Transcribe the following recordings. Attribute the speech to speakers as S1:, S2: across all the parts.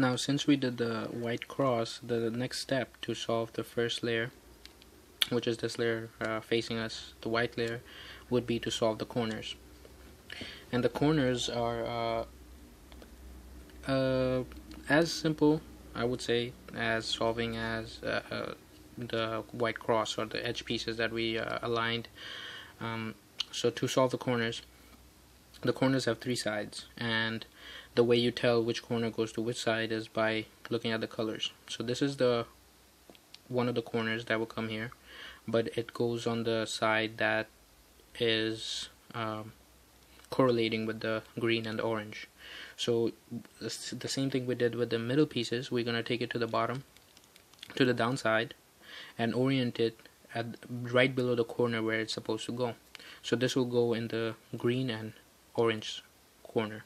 S1: Now since we did the white cross, the next step to solve the first layer, which is this layer facing us, the white layer, would be to solve the corners. And the corners are as simple, I would say, as solving as the white cross or the edge pieces that we aligned. So to solve the corners have three sides, and the way you tell which corner goes to which side is by looking at the colors. So this is the one of the corners that will come here, but it goes on the side that is correlating with the green and the orange. So the same thing we did with the middle pieces, we're going to take it to the bottom, to the downside, and orient it at right below the corner where it's supposed to go. So this will go in the green and orange corner.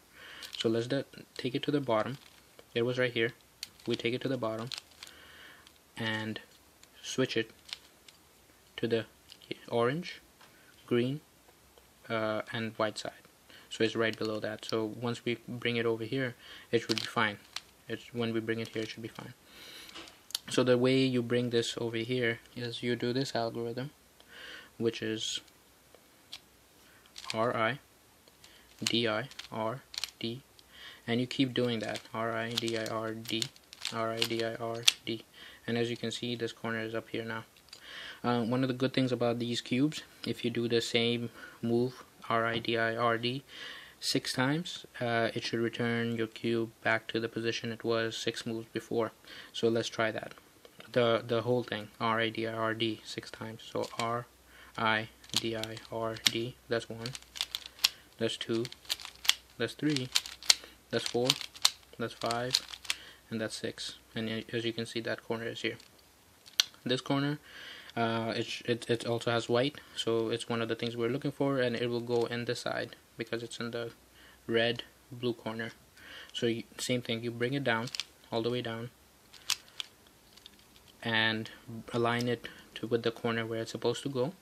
S1: So let's take it to the bottom. It was right here. We take it to the bottom and switch it to the orange, green, and white side. So it's right below that. So once we bring it over here, it should be fine. When we bring it here, it should be fine. So the way you bring this over here is you do this algorithm, which is RI, DI, R, D, and you keep doing that, RI, DI, R, D, RI, DI, R, D, and as you can see, this corner is up here now. One of the good things about these cubes, if you do the same move, RI, DI, RD, 6 times, it should return your cube back to the position it was 6 moves before. So let's try that. The whole thing, RI, DI, RD, 6 times. So RI, DI, RD, that's 1, that's 2, that's 3, that's 4, that's 5, and that's 6. And as you can see, that corner is here. This corner, it also has white, so it's one of the things we're looking for, and it will go in this side because it's in the red blue corner. So same thing, you bring it down, all the way down, and align it with the corner where it's supposed to go,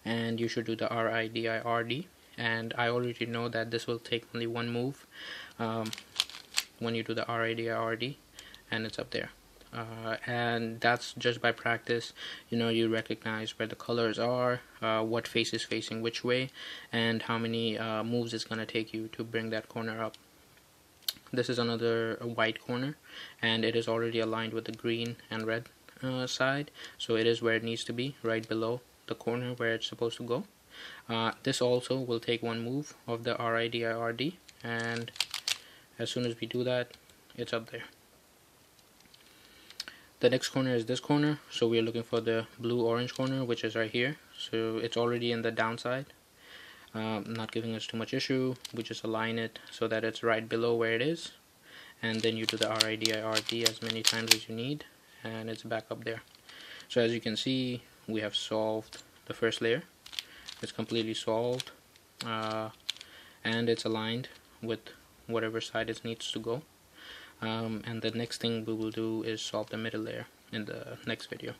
S1: and you should do the RI, DI, RD. And I already know that this will take only one move when you do the RI, DI, RD, and it's up there. And that's just by practice. You recognize where the colors are, what face is facing which way, and how many moves it's going to take you to bring that corner up. This is another white corner, and it is already aligned with the green and red side, so it is where it needs to be, right below the corner where it's supposed to go. This also will take one move of the RI, DI, RD, and as soon as we do that, it's up there. The next corner is this corner, so we are looking for the blue-orange corner, which is right here. So it's already in the downside, not giving us too much issue. We just align it so that it's right below where it is, and then you do the RI, DI, RD as many times as you need, and it's back up there. So as you can see, we have solved the first layer. It's completely solved, and it's aligned with whatever side it needs to go. And the next thing we will do is solve the middle layer in the next video.